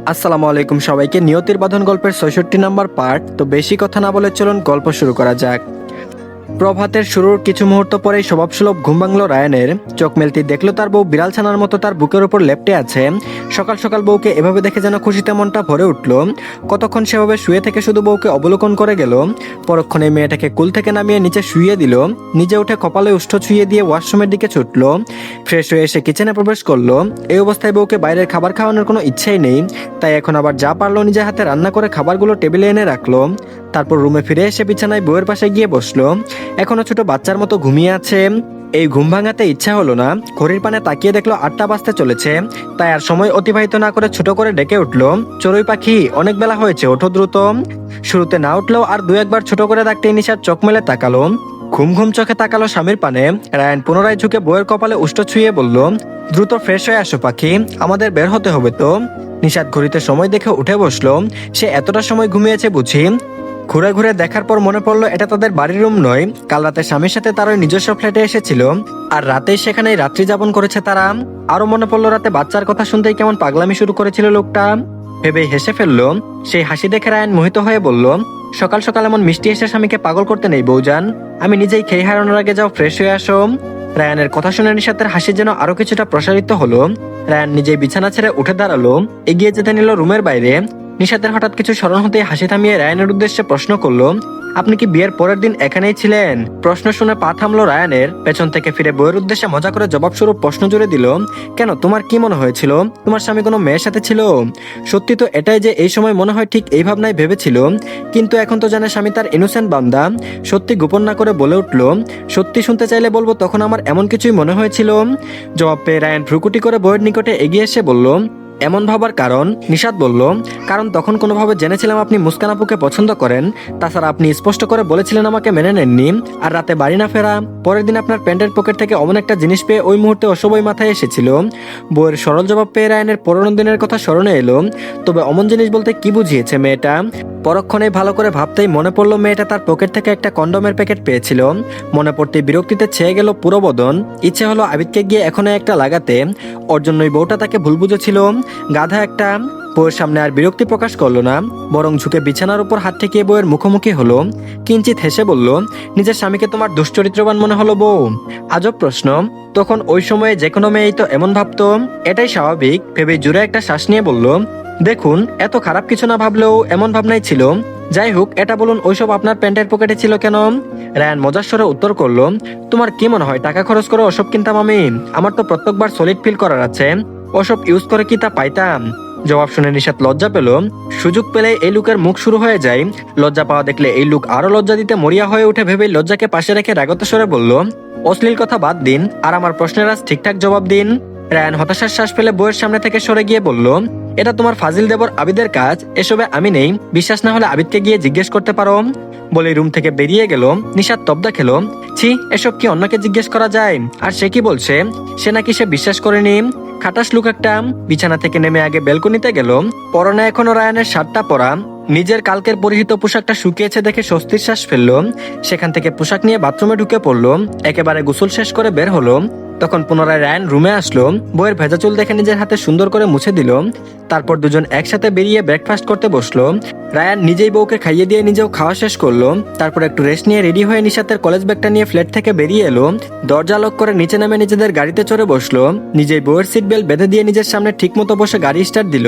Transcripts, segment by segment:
আসসালামু আলাইকুম সবাইকে। নিয়তির বাঁধন গল্পের ৬৬ নম্বর পার্ট। তো বেশি কথা না বলে চলুন গল্প শুরু করা যাক। প্রভাতের শুরুর কিছু মুহূর্ত পরেই স্বভাবসুলভ ঘুম ভাঙল রায়ানের। চোখ মেলতেই দেখলো তার বউ বিড়াল ছানার মতো তার বুকের উপর লেপ্টে আছে। সকাল সকাল বউকে এভাবে দেখে যেন খুশিতে মনটা ভরে উঠল। কতক্ষণ সেভাবে শুয়ে থেকে শুধু বউকে অবলোকন করে গেল। পরক্ষণে মেয়েটাকে কুল থেকে নামিয়ে নিচে শুইয়ে দিল। নিজে উঠে কপালে উষ্ঠ ছুঁয়ে দিয়ে ওয়াশরুমের দিকে ছুটল। ফ্রেশ হয়ে এসে কিচেনে প্রবেশ করলো। এই অবস্থায় বউকে বাইরের খাবার খাওয়ানোর কোনো ইচ্ছাই নেই, তাই এখন আবার যা পারলো নিজের হাতে রান্না করে খাবারগুলো টেবিলে এনে রাখলো। তারপর রুমে ফিরে এসে বিছানায় বউয়ের পাশে গিয়ে বসলো। এখনো ছোট বাচ্চার মতো ঘুমিয়ে আছে। এই ঘুম ভাঙাতে ইচ্ছা হলো না। ঘড়ির পানে তাকিয়ে দেখলো ৮টা বাজতে চলেছে। তাই আর সময় অতিবাহিত না করে ছোট করে ডেকে উঠলো, চড়ুই পাখি অনেক বেলা হয়েছে, ওঠো দ্রুত। শুরুতে না উঠলেও আর দু একবার ছোট করে ডাকতেই নিশার চোখ মেলে তাকালো। ঘুম ঘুম চোখে তাকালো স্বামীর পানে। রায়ান পুনরায় ঝুঁকে বউয়ের কপালে উষ্ঠ ছুঁয়ে বলল, দ্রুত ফ্রেশ হয়ে আসো পাখি, আমাদের বের হতে হবে তো। নিশাদ ঘড়িতে সময় দেখে উঠে বসলো। সে এতটা সময় ঘুমিয়েছে বুঝি। ঘুরে ঘুরে দেখার পর মনে পড়লো এটা তাদের বাড়ির রুম নয়। কাল রাতে স্বামীর সাথে তার ওই নিজস্ব ফ্ল্যাটে এসেছিল, আর রাতেই সেখানেই রাত্রি যাপন করেছে তারা। আরো মনে পড়লো রাতে বাচ্চার কথা শুনতেই কেমন পাগলামি শুরু করেছিল লোকটা। ভেবেই হেসে ফেললো। সেই হাসি দেখে রায়ান মোহিত হয়ে বলল, সকাল সকাল এমন মিষ্টি এসে স্বামীকে পাগল করতে নেই বউজান, আমি নিজেই খেয়ে হারানোর আগে যাও ফ্রেশ হয়ে আসো। রায়ানের কথা শুনে নিশাতের হাসি যেন আরো কিছুটা প্রসারিত হলো। রায়ান নিজেই বিছানা ছেড়ে উঠে দাঁড়ালো, এগিয়ে যেতে নিল রুমের বাইরে। নিশাতের হঠাৎ কিছু স্মরণ হতেই হাসি থামিয়ে রায়ানের উদ্দেশ্যে প্রশ্ন করলো, আপনি কি বিয়ের পরের দিন এখানেই ছিলেন? প্রশ্ন শুনে পা থামলো রায়ানের। পেছন থেকে ফিরে বউয়ের উদ্দেশ্যে মজা করে জবাব স্বরূপ প্রশ্ন জুড়ে দিল, কেন, তোমার কি মনে হয়েছিল তোমার স্বামী কোনো মেয়ের সাথে ছিল? সত্যি তো এটাই যে এই সময় মনে হয় ঠিক এই ভাবনাই ভেবেছিল, কিন্তু এখন তো জানে স্বামী তার ইনোসেন্ট বান্দা। সত্যি গোপন না করে বলে উঠল, সত্যি শুনতে চাইলে বলবো তখন আমার এমন কিছুই মনে হয়েছিল। জবাব পেয়ে রায়ান ভ্রুকুটি করে বউয়ের নিকটে এগিয়ে এসে বলল, এমন ভাবার কারণ? নিশাত বলল, কারণ তখন কোনোভাবে জেনেছিলাম আপনি মুস্কান আপুকে পছন্দ করেন। তাছাড়া আপনি স্পষ্ট করে বলেছিলেন আমাকে মেনে নেননি। আর রাতে বাড়ি না ফেরা, পরের দিন আপনার প্যান্টের পকেট থেকে অমন একটা জিনিস পেয়ে ওই মুহূর্তে অসবই মাথায় এসেছিল। বউয়ের সরল জবাব পেয়ে রায়নের পুরনো দিনের কথা স্মরণে এলো। তবে অমন জিনিস বলতে কি বুঝিয়েছে মেয়েটা? পরক্ষণে ভালো করে ভাবতেই মনে পড়লো মেয়েটা তার পকেট থেকে একটা কন্ডোমের প্যাকেট পেয়েছিল। মনে পড়তে বিরক্তিতে ছেয়ে গেল পুরো বদন। ইচ্ছে হলো আবিদকে গিয়ে এখন একটা লাগাতে। ওর জন্যই বউটা তাকে ভুল বুঝেছিল, গাধা একটা। বউয়ের সামনে আর বিরক্তি প্রকাশ করলো না, বরং ঝুঁকে বিছানার উপর হাত ঠেকিয়ে বউয়ের মুখোমুখি হলো। কিঞ্চিত হেসে বলল, নিজের স্বামীকে তোমার দুশ্চরিত্রবান মনে হলো বউ? আজব প্রশ্ন। তখন ওই সময়ে যে কোনো মেয়েই তো এমন ভাবতো, এটাই স্বাভাবিক ভেবে জুড়ে একটা শ্বাস নিয়ে বলল, দেখুন, এত খারাপ কিছু না ভাবলেও এমন ভাবনাই ছিল। যাই হোক, এটা বলুন ওইসব আপনার প্যান্টের পকেটে ছিল কেন? রায়ান মজার স্বরে উত্তর করলো, তোমার কি মনে হয় টাকা খরচ করে ওসব কিনতাম আমি? আমার তো প্রত্যেকবার সলিড ফিল করার আছে, ওসব ইউজ করে কি তা পাইতাম? জবাব শুনে নিশাত লজ্জা পেল। সুযোগ পেলে এই লোকের মুখ শুরু হয়ে যায়। লজ্জা পাওয়া দেখলে এই লোক আরো লজ্জা দিতে মরিয়া হয়ে উঠে ভেবে লজ্জাকে পাশে রেখে রাগত স্বরে বলল, অশ্লীল কথা বাদ দিন, আর আমার প্রশ্নের আজ ঠিকঠাক জবাব দিন। রায়ান হতাশার শ্বাস ফেলে বউয়ের সামনে থেকে সরে গিয়ে বলল, এটা তোমার ফাজিল দেবর আবিদের কাজ, এসবে আমি নেই। বিশ্বাস না হলে আবিদকে গিয়ে জিজ্ঞেস করতে পারো। বলে রুম থেকে বেরিয়ে গেল। নিশাত তবদা খেলো, ছি, এসব কি অন্যকে জিজ্ঞেস করা যায়? আর সে কি বলছে? সে নাকি সে বিশ্বাস করেনি। খাটাস লুক একটা। বিছানা থেকে নেমে আগে বেলকনিতে গেল। পরনে এখনো রায়ানের শার্টটা পরা। নিজের কালকের পরিহিত পোশাকটা শুকিয়েছে দেখে স্বস্তির শ্বাস ফেললো। সেখান থেকে পোশাক নিয়ে বাথরুমে ঢুকে পড়লো। একেবারে গোসল শেষ করে বের হলো। তখন পুনরায় রায়ান রুমে আসলো। বইয়ের ভেজা চুল দেখে নিজের হাতে সুন্দর করে মুছে দিল। তারপর দুজন একসাথে বেরিয়ে ব্রেকফাস্ট করতে বসলো। রায়ান নিজেই বউকে খাইয়ে দিয়ে নিজেও খাওয়া শেষ করলো। তারপর একটু রেস্ট নিয়ে রেডি হয়ে নিশাতের কলেজ ব্যাগটা নিয়ে ফ্ল্যাট থেকে বেরিয়ে এলো। দরজা লক করে নিচে নামে নিজেদের গাড়িতে চড়ে বসলো। নিজেই বউয়ের সিট বেল্ট বেঁধে দিয়ে নিজের সামনে ঠিক মতো বসে গাড়ি স্টার্ট দিল।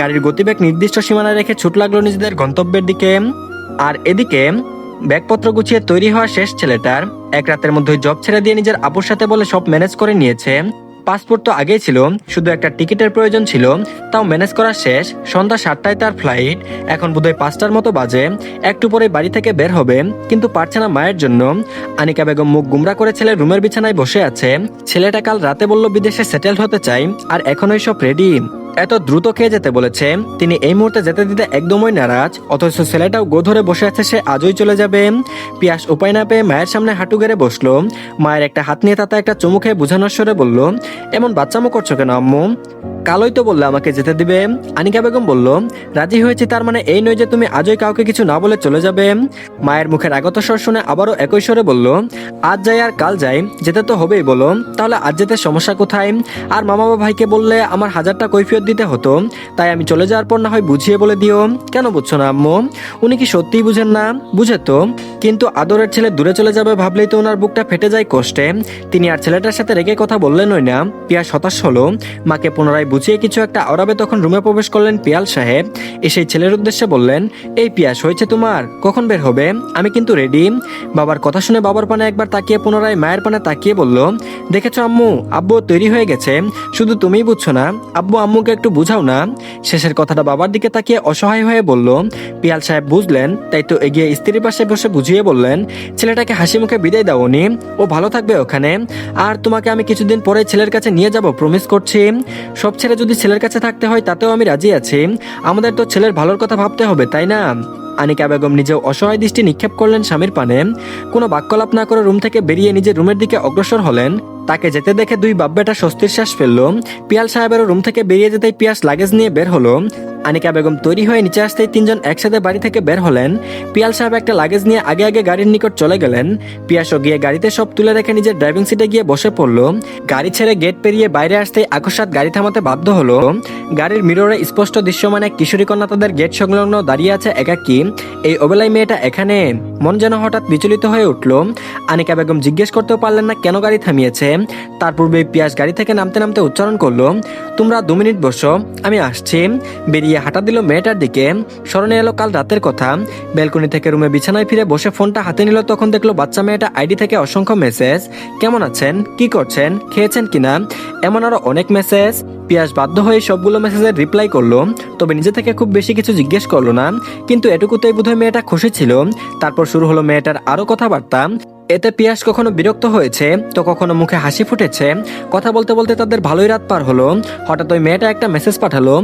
গাড়ির গতিবেগ নির্দিষ্ট সীমানায় রেখে ছুট লাগলো নিজেদের গন্তব্যের দিকে। আর এদিকে ব্যাগপত্র গুছিয়ে তৈরি হওয়া শেষ ছেলেটার। এক রাতের মধ্যে জব ছেড়ে দিয়ে নিজের আপুর সাথে বলে সব ম্যানেজ করে নিয়েছে। পাসপোর্ট তো আগেই ছিল, শুধু একটা টিকিটের প্রয়োজন ছিল, তাও ম্যানেজ করা শেষ। সন্ধ্যা 7টায় তার ফ্লাইট। এখন বোধহয় 5টার মতো বাজে। একটু পরে বাড়ি থেকে বের হবে, কিন্তু পারছে না মায়ের জন্য। আনিকা বেগম মুখ গুমরা করে ছেলের রুমের বিছানায় বসে আছে। ছেলেটা কাল রাতে বলল বিদেশে সেটেলড হতে চাই, আর এখনই সব রেডি। এত দ্রুত খেয়ে যেতে বলেছে। তিনি এই মুহূর্তে যেতে দিতে একদমই নারাজ, অথচ ছেলেটাও গো ধরে বসে আছে সে আজই চলে যাবে। পিয়াস উপায় না পেয়ে মায়ের সামনে হাঁটু গেড়ে বসলো। মায়ের একটা হাত নিয়ে তাতে একটা চুমু খেয়ে বোঝানোর স্বরে বলল, এমন বাচ্চামো করছো কেন আম্মু? কালই তো বললে আমাকে যেতে দিবে। আনিকা বেগম বলল, রাজি হয়েছে তার মানে এই নয় যে তুমি আজই কাউকে কিছু না বলে চলে যাবে। মায়ের মুখের আগত স্বর শুনে আবারও একই স্বরে বলল, আজ যাই আর কাল যাই, যেতে তো হবেই বলো। তাহলে আজ যেতে সমস্যা কোথায়? আর মামা বা ভাইকে বললে আমার 1000টা কৈফিয়ত দিতে হতো, তাই আমি চলে যাওয়ার পর না হয় বুঝিয়ে বলে দিও। কেন বুঝছো না আম্মু? উনি কি সত্যিই বুঝেন না? বুঝে তো, কিন্তু আদরের ছেলে দূরে চলে যাবে ভাবলেই তো ওনার বুকটা ফেটে যায় কষ্টে। তিনি আর ছেলেটার সাথে রেগে কথা বললেনই না। পিয়াস হতাশ হলো। মাকে পুনরায় বুঝিয়ে কিছু একটা আওড়াবে তখন রুমে প্রবেশ করলেন পিয়াল সাহেব। এসে ছেলের উদ্দেশ্যে বললেন, এই পিয়াস হয়েছে তোমার, কখন বের হবে? আমি কিন্তু রেডি। বাবার কথা শুনে বাবার পানে একবার তাকিয়ে পুনরায় মায়ের পানে তাকিয়ে বলল, দেখেছো আম্মু, আব্বু তৈরি হয়ে গেছে, শুধু তুমিই বুঝছো না। আব্বু আম্মুকে একটু বুঝাও না। শেষের কথাটা বাবার দিকে তাকিয়ে অসহায় হয়ে বলল। পিয়াল সাহেব বুঝলেন, তাই তো এগিয়ে স্ত্রীর পাশে বসে বুঝিয়ে বললেন, ছেলেটাকে হাসি মুখে বিদায় দাও উনি, ও ভালো থাকবে ওখানে। আর তোমাকে আমি কিছুদিন পরে ছেলের কাছে নিয়ে যাব, প্রমিস করছি। সব ছেলে যদি ছেলের কাছে থাকতে হয় তাতেও আমি রাজি আছি। আমাদের তো ছেলের ভালোর কথা ভাবতে হবে, তাই না? আনিকা বেগম নিজেও অসহায় দৃষ্টি নিক্ষেপ করলেন স্বামীর পানে। কোনো বাক্যলাপ না করে রুম থেকে বেরিয়ে নিজের রুমের দিকে অগ্রসর হলেন। তাকে যেতে দেখে দুই বাপ বেটা স্বস্তির শ্বাস ফেলল। পিয়াল সাহেবেরও রুম থেকে বেরিয়ে যেতেই পিয়াস লাগেজ নিয়ে বের হলো। আনিকা বেগম তৈরি হয়ে নিচে আসতেই তিনজন একসাথে বাড়ি থেকে বের হলেন। পিয়াল সাহেব একটা লাগেজ নিয়ে আগে আগে গাড়ির নিকট চলে গেলেন। পিয়াসও গিয়ে গাড়িতে সব তুলে রেখে নিজের ড্রাইভিং সিটে গিয়ে বসে পড়লো। গাড়ি ছেড়ে গেট পেরিয়ে বাইরে আসতেই আকস্মাৎ গাড়ি থামাতে বাধ্য হলো। গাড়ির মিররে স্পষ্ট দৃশ্যমান এক কিশোরী কন্যা তাদের গেট সংলগ্ন দাঁড়িয়ে আছে একাকী। এই অবেলায় মেয়েটা এখানে? মন যেন হঠাৎ বিচলিত হয়ে উঠল। আনিকা বেগম জিজ্ঞেস করতেও পারলেন না কেন গাড়ি থামিয়েছে। তার পূর্বে পিয়াস গাড়ি থেকে নামতে নামতে উচ্চারণ করলো, তোমরা 2 মিনিট বসো, আমি আসছি। বেরিয়ে হাঁটা দিল মেয়েটার দিকে। স্মরণে এলো কাল রাতের কথা। ব্যালকনি থেকে রুমে বিছানায় ফিরে বসে ফোনটা হাতে নিল, তখন দেখলো বাচ্চা মেয়েটা আইডি থেকে অসংখ্য মেসেজ। কেমন আছেন, কি করছেন, খেয়েছেন কিনা, এমন আরো অনেক মেসেজ। পিয়াস বাধ্য হয়ে সবগুলো মেসেজের রিপ্লাই করলো, তবে নিজে থেকে খুব বেশি কিছু জিজ্ঞেস করলো না। কিন্তু এটুকুতেই বোধহয় মেয়েটা খুশি ছিল। তারপর শুরু হলো মেয়েটার আরো কথাবার্তা। এতে পিয়াস কখনো বিরক্ত হয়েছে তো কখনো মুখে হাসি ফুটেছে। কথা বলতে বলতে তাদের ভালোই রাত পার হলো। হঠাৎ ওই মেয়েটা একটা মেসেজ পাঠালো,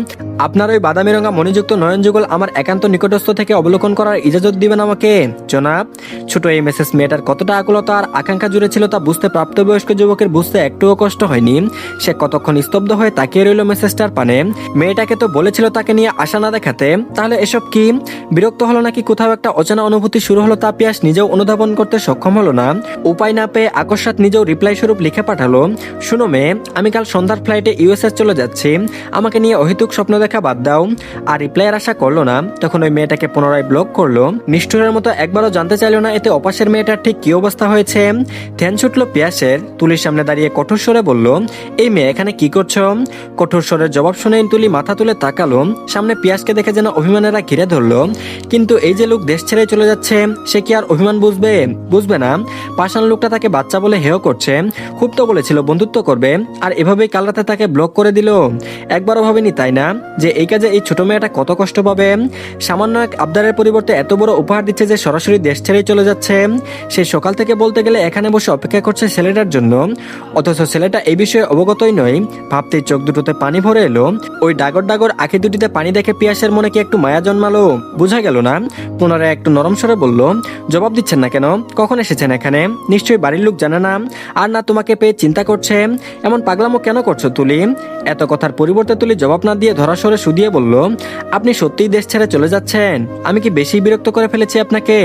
আপনার ওই বাদামি রঙা মণিযুক্ত নয়ন যুগল আমার একান্ত নিকটস্থ থেকে অবলোকন করার ইজাজত দিবেন আমাকে জনাব। ছোট এই মেসেজ মেয়েটার কতটা আকুলতা আর আকাঙ্ক্ষা জুড়ে ছিল তা বুঝতে প্রাপ্তবয়স্ক যুবকের বুঝতে একটুও কষ্ট হয়নি। সে কতক্ষণ স্তব্ধ হয়ে তাকিয়ে রইল মেসেজটার পানে। মেয়েটাকে তো বলেছিল তাকে নিয়ে আশা না দেখাতে, তাহলে এসব কি? বিরক্ত হলো নাকি কোথাও একটা অচেনা অনুভূতি শুরু হলো তা পিয়াস নিজেও অনুধাবন করতে সক্ষম হলো না। উপায় না পেয়ে আকস্মাৎ নিজেও রিপ্লাই স্বরূপ লিখে পাঠালো, শুনো মেয়ে, আমি কাল সন্ধ্যার ফ্লাইটে ইউএসএ চলে যাচ্ছি, আমাকে নিয়ে অহেতুক স্বপ্ন দেখা বাদ দাও। আর রিপ্লাইয়ের আশা করলো না। তখন ওই মেয়েটাকে পুনরায় ব্লক করলো। নিষ্ঠুরের মতো একবারও জানতে চাইলো না এতে অপাশের মেয়েটার ঠিক কি অবস্থা হয়েছে। ধ্যান ছুটলো পিয়াসের। তুলির সামনে দাঁড়িয়ে কঠোর স্বরে বলল, এই মেয়ে এখানে কি করছো? কঠোর স্বরের জবাব শুনে তুলি মাথা তুলে তাকালো। সামনে পিয়াসকে দেখে যেন অভিমানেরা ঘিরে ধরলো। কিন্তু এই যে লোক দেশ ছেড়ে চলে যাচ্ছে, সে কি আর অভিমান বুঝবে? বুঝবে না। পাষাণ লোকটা তাকে বাচ্চা বলে হেয় করছে। খুব তো বলেছিল বন্ধুত্ব করবে, আর এভাবেই কাল রাতে তাকে ব্লক করে দিল। একবারও ভাবেনি তাই না যে এই কাজে এই ছোট মেয়েটা কত কষ্ট পাবে? সামান্য এক আবদারের পরিবর্তে এত বড় উপহার দিচ্ছে যে সরাসরি দেশ ছেড়েই চলে যাচ্ছে। সে সকাল থেকে বলতে গেলে এখানে বসে অপেক্ষা করছে ছেলেটার জন্য, অথচ ছেলেটা এই বিষয়ে অবগতই নয়। ভাবতেই চোখ দুটোতে পানি ভরে এলো। ওই ডাগর ডাগর আঁখি দুটিতে পানি দেখে পিয়াসের মনে কি একটু মায়া জন্মালো? বোঝা গেল না। পুনরায় একটু নরম স্বরে বলল, জবাব দিচ্ছেন না কেন? কখন এসেছেন এখানে? নিশ্চয়ই বাড়ির লোক জানে না, আর না তোমাকে পেয়ে চিন্তা করছে। এমন পাগলামো কেন করছো তুলি? এত কথার পরিবর্তে তুলি জবাব না দিয়ে ধরা সরে শুধিয়ে বলল, আপনি সত্যিই দেশ ছেড়ে চলে যাচ্ছেন? আমি কি বেশি বিরক্ত করে ফেলেছি আপনাকে?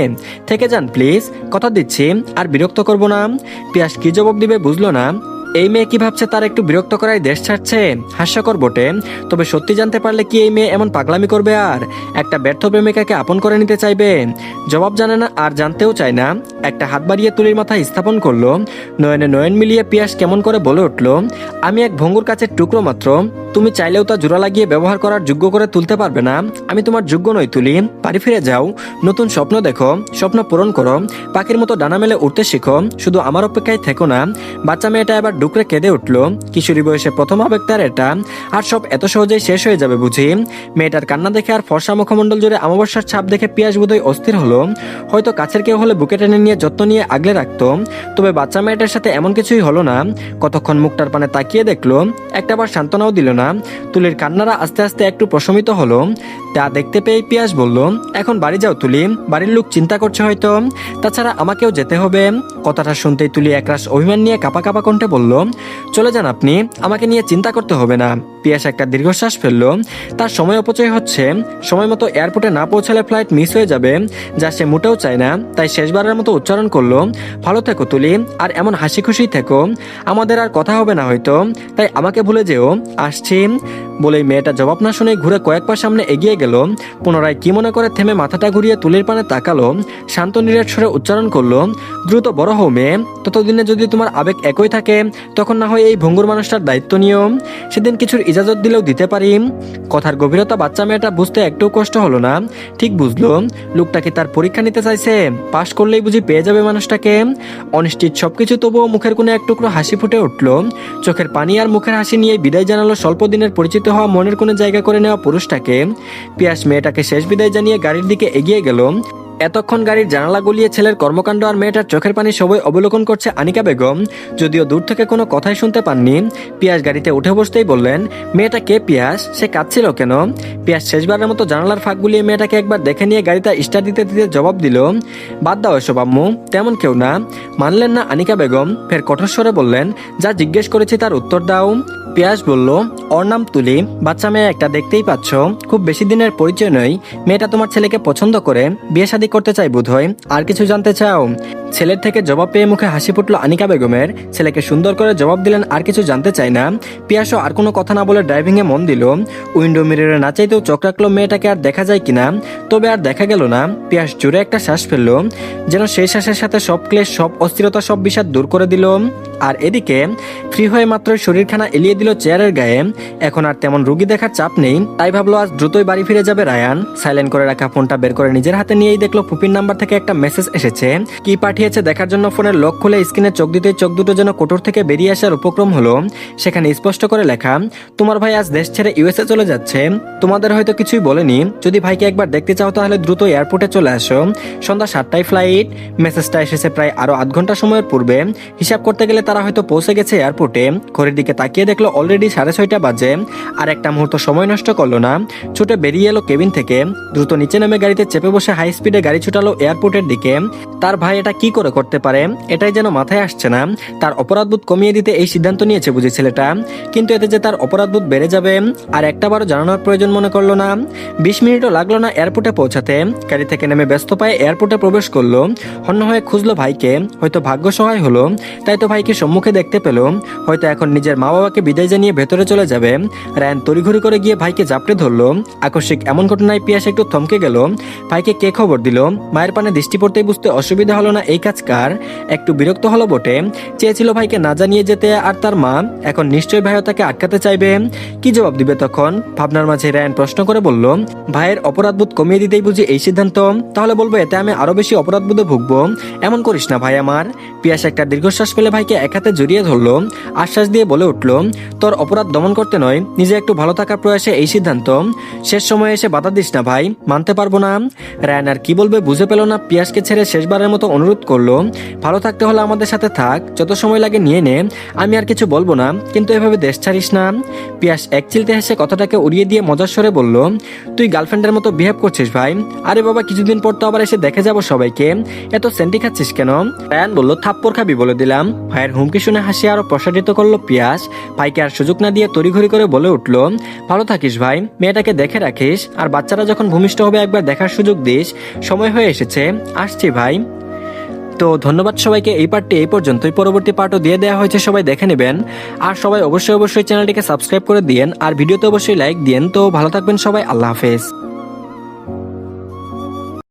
থেকে যান প্লিজ, কথা দিচ্ছি আর বিরক্ত করব না। পিয়াস কি জবাব দিবে বুঝলো না। এই মেয়ে কি ভাবছে তার একটু বিরক্ত করাই দেশ ছাড়ছে? হাস্যকর বটে। তবে সত্যি জানতে পারলে কি এই মেয়ে এমন পাগলামি করবে আর একটা ব্যর্থ প্রেমিকাকে আপন করে নিতে চাইবে? জবাব জানে না আর জানতেও চায় না। একটা হাত বাড়িয়ে তুলির মাথায় স্থাপন করলো। নয়নে নয়ন মিলিয়ে পিয়াস কেমন করে বলে উঠল, আমি এক ভঙ্গুর কাছের টুকরো মাত্র, তুমি চাইলেও তা জোড়া লাগিয়ে ব্যবহার করার যোগ্য করে তুলতে পারবে না। আমি তোমার যোগ্য নই তুলি। বাড়ি ফিরে যাও, নতুন স্বপ্ন দেখো, স্বপ্ন পূরণ করো, পাখির মতো ডানা মেলে উঠতে শিখো, শুধু আমার অপেক্ষায় থেকো না। বাচ্চা মেয়েটা এবার ডুকরে কেঁদে উঠল। কিশোরী বয়সে প্রথম আবেগ তার এটা, আর সব এত সহজেই শেষ হয়ে যাবে বুঝি? মেয়েটার কান্না দেখে আর ফর্সা মুখমণ্ডল জুড়ে অমাবস্যার ছাপ দেখে পিয়াস বোধহয় অস্থির হলো। হয়তো কাছের কেউ হলে বুকে টেনে নিয়ে যত্ন নিয়ে আগলে রাখতো। তবে বাচ্চা মেয়েটার সাথে এমন কিছুই হলো না। কতক্ষণ মুখটার পানে তাকিয়ে দেখলো, একটাবার সান্ত্বনাও দিল না। তুলির কান্নারা আস্তে আস্তে একটু প্রশমিত হলো। তা দেখতে পেয়ে পিয়াস বলল, এখন বাড়ি যাও তুলি, বাড়ির লোক চিন্তা করছে হয়তো, তাছাড়া আমাকেও যেতে হবে। কথাটা শুনতেই তুলি একরাশ অভিমান নিয়ে কাঁপা কাঁপা কণ্ঠে বলল, চলে যান আপনি, আমাকে নিয়ে চিন্তা করতে হবে না। পিয়াস একটা দীর্ঘশ্বাস ফেললো। তার সময় অপচয় হচ্ছে, সময় মতো এয়ারপোর্টে না পৌঁছালে ফ্লাইট মিস হয়ে যাবে, যা সে মোটেও চায় না। তাই শেষবারের মতো উচ্চারণ করলো, ভালো থেকো তুলি, আর এমন হাসি খুশি থেকো, আমাদের আর কথা হবে না হয়তো, তাই আমাকে ভুলে যেও, আসছি। বলেই মেয়েটা জবাব না শুনে ঘুরে কয়েক পা সামনে এগিয়ে গেল। পুনরায় কি মনে করে থেমে মাথাটা ঘুরিয়ে তুলির পানে তাকালো, শান্ত নিরেট স্বরে উচ্চারণ করলো, দ্রুত বড় হও মেয়ে, ততদিনে যদি তোমার আবেগ একই থাকে তখন না হয় এই ভঙ্গুর মানুষটার দায়িত্ব নিও, সেদিন কিছুর ইজাজত দিলেও দিতে পারি। কথার গভীরতা বাচ্চা মেয়েটা বুঝতে একটু কষ্ট হলো না, ঠিক বুঝলো লোকটা কি তার পরীক্ষা নিতে চাইছে, পাশ করলেই বুঝি পেয়ে যাবে মানুষটাকে। অনিশ্চিত সবকিছু তবুও মুখের কোণে এক টুকরো হাসি ফুটে উঠল, চোখের পানি আর মুখের হাসি নিয়ে বিদায় জানালো স্বল্প দিনের পরিচিত হওয়া মনের কোণে জায়গা করে নেওয়া পুরুষটাকে। পিয়াস মেয়েটাকে শেষ বিদায় জানিয়ে গাড়ির দিকে এগিয়ে গেল। এতক্ষণ গাড়ির জানালা গলিয়ে ছেলের কর্মকাণ্ড আর মেয়েটার চোখের পানি সবই অবলোকন করছে আনিকা বেগম, যদিও দূর থেকে কোনো কথাই শুনতে পাননি। পিয়াস গাড়িতে উঠে বসতেই বললেন, মেয়েটা কে পিয়াস, সে কাঁদছিল কেন? পিয়াস শেষবারের মতো জানালার ফাঁক গুলিয়ে মেয়েটাকে একবার দেখে নিয়ে গাড়িটা স্টার্ট দিতে দিতে জবাব দিল, বাদ দাও এসব আম্মু, তেমন কেউ না। মানলেন না আনিকা বেগম, ফের কঠোর স্বরে বললেন, যা জিজ্ঞেস করেছি তার উত্তর দাও। পিয়াস বলল, ওর নাম তুলি, বাচ্চা মেয়ে একটা, দেখতেই পাচ্ছ, খুব বেশি দিনের পরিচয় নয়। মেয়েটা তোমার ছেলেকে পছন্দ করে, বিয়ে শাদী করতে চাই বোধহয়, আর কিছু জানতে চাও? ছেলের থেকে জবাব পেয়ে মুখে হাসি ফুটলো আনিকা বেগমের। ছেলেকে সুন্দর করে জবাব দিলেন, আর কিছু জানতে চাই না। পিয়াসও আর কোনো কথা না বলে ড্রাইভিংয়ে মন দিল। উইন্ডো মিররে না চাইতেও চোখ রাখলো মেয়েটাকে আর দেখা যায় কিনা, তবে আর দেখা গেল না। পিয়াস জোরে একটা শ্বাস ফেললো, যেন সেই শ্বাসের সাথে সব ক্লেশ, সব অস্থিরতা, সব বিষাদ দূর করে দিল। আর এদিকে ফ্রি হয়ে মাত্র শরীরখানা এলিয়ে দিল চেয়ারের গায়ে। এখন আর তেমন রুগী দেখার চাপ নেই, তাই ভাবলো আজ দ্রুতই বাড়ি ফিরে যাবে রায়ান। সাইলেন্ট করে রাখা ফোনটা বের করে নিজের হাতে নিয়েই দেখলো ফুপির নাম্বার থেকে একটা মেসেজ এসেছে। কি পাঠিয়েছে দেখার জন্য ফোনের লক খুলে স্ক্রিনে চোখ দিতেই চোখ দুটো যেন কোটর থেকে বেরিয়ে আসার উপক্রম হলো। সেখানে স্পষ্ট করে লেখা, তোমার ভাই আজ দেশ ছেড়ে ইউএসএ চলে যাচ্ছে, তোমাদের হয়তো কিছুই বলেনি, যদি ভাইকে একবার দেখতে চাও তাহলে দ্রুত এয়ারপোর্টে চলে আসো, সন্ধ্যা 7টায় ফ্লাইট। মেসেজটা এসেছে প্রায় আরো আধ ঘন্টা সময়ের পূর্বে। হিসাব করতে গেলে তারা হয়তো পৌঁছে গেছে এয়ারপোর্টে। ঘড়ির দিকে তাকিয়ে দেখলো অলরেডি 6:30 বাজে। আর একটা মুহূর্ত সময় নষ্ট করলো না, ছুটে বেরিয়ে এলো কেবিন থেকে। দ্রুত নিচে নেমে গাড়িতে চেপে বসে হাই স্পিডে গাড়ি ছুটালো এয়ারপোর্টের দিকে। তার ভাই এটা কি করে করতে পারে, এটাই যেন মাথায় আসছে না। তার অপরাধবোধ কমিয়ে দিতে এই সিদ্ধান্ত নিয়েছে বুঝি ছেলেটা, কিন্তু এতে যে তার অপরাধবোধ বেড়ে যাবে আর একটাবারও জানানোর প্রয়োজন মনে করলো না। 20 মিনিটও লাগলো না এয়ারপোর্টে পৌঁছাতে। গাড়ি থেকে নেমে ব্যস্ত পায়ে এয়ারপোর্টে প্রবেশ করলো। হন্য হয়ে খুঁজলো ভাইকে, হয়তো ভাগ্য সহায় হলো, তাই তো ভাইকে সম্মুখে দেখতে পেল। হয়তো এখন নিজের মা বাবাকে বিদায় জানিয়ে ভেতরে চলে যাবে। রায়ান তড়িঘড়ি করে গিয়ে ভাইকে জাপটে ধরলো। আকস্মিক এমন ঘটনায় পিয়াস একটু থমকে গেল। ভাইকে কে খবর দিল? মায়ের পানে দৃষ্টি পড়তেই বুঝতে অসুবিধা হলো না এই কাজ কার। একটু বিরক্ত হলো বটে, চেয়েছিল ভাইকে না জানিয়ে যেতে, আর তার মা এখন নিশ্চয়ই ভাইও তাকে আটকাতে চাইবে। কি জবাব দিবে তখন? ভাবনার মাঝে রায়ান প্রশ্ন করে বলল, ভাইয়ের অপরাধবোধ কমিয়ে দিতেই বুঝি এই সিদ্ধান্ত? তাহলে বলবো এতে আমি আরো বেশি অপরাধবোধে ভুগবো। এমন করিস না ভাই আমার। পিয়াস একটা দীর্ঘশ্বাস ফেলে ভাইকে এক হাতে জড়িয়ে ধরলো, আশ্বাস দিয়ে বলে উঠলো, তোর অপরাধ দমন করতে নয়, নিজে একটু ভালো থাকার প্রয়াসে এই সিদ্ধান্ত। শেষ সময়ে এসে বাধা দিস না ভাই, মানতে পারবো না। রায়ান আর কি বলবে বুঝে পেল না। পিয়াসকে ছেড়ে শেষবারের মতো অনুরোধ করলো, ভালো থাকতে হলে আমাদের সাথে থাক, যত সময় লাগে নিয়ে নে, আমি আর কিছু বলবো না, কিন্তু এভাবে দেশ ছাড়িস না। পিয়াস এক চিলতে হেসে কথাটাকে উড়িয়ে দিয়ে মজার স্বরে বলল, তুই গার্লফ্রেন্ডের মতো বিহেভ করছিস ভাই। আরে বাবা, কিছুদিন পর তো আবার এসে দেখে যাবো সবাইকে, এত সেন্টি খাচ্ছিস কেন? রায়ান বলল, থাপ্পড় খাবি বলে দিলাম। ভাইয়ের হুমকি শুনে হাসি আরো প্রসারিত করলো পিয়াস। ভাইকে আর সুযোগ না দিয়ে তড়িঘড়ি করে বলে উঠলো, ভালো থাকিস ভাই, মেয়েটাকে দেখে রাখিস, আর বাচ্চারা যখন ভূমিষ্ঠ হবে একবার দেখার সুযোগ দিস। সময় হয়ে এসেছে, আসছি ভাই। তো ধন্যবাদ সবাইকে, এই পার্টটি এই পর্যন্তই। পরবর্তী পার্টও দিয়ে দেওয়া হয়েছে, সবাই দেখে নেবেন। আর সবাই অবশ্যই চ্যানেলটিকে সাবস্ক্রাইব করে দিয়েন, আর ভিডিওতে অবশ্যই লাইক দিয়েন। তো ভালো থাকবেন সবাই, আল্লাহ হাফেজ।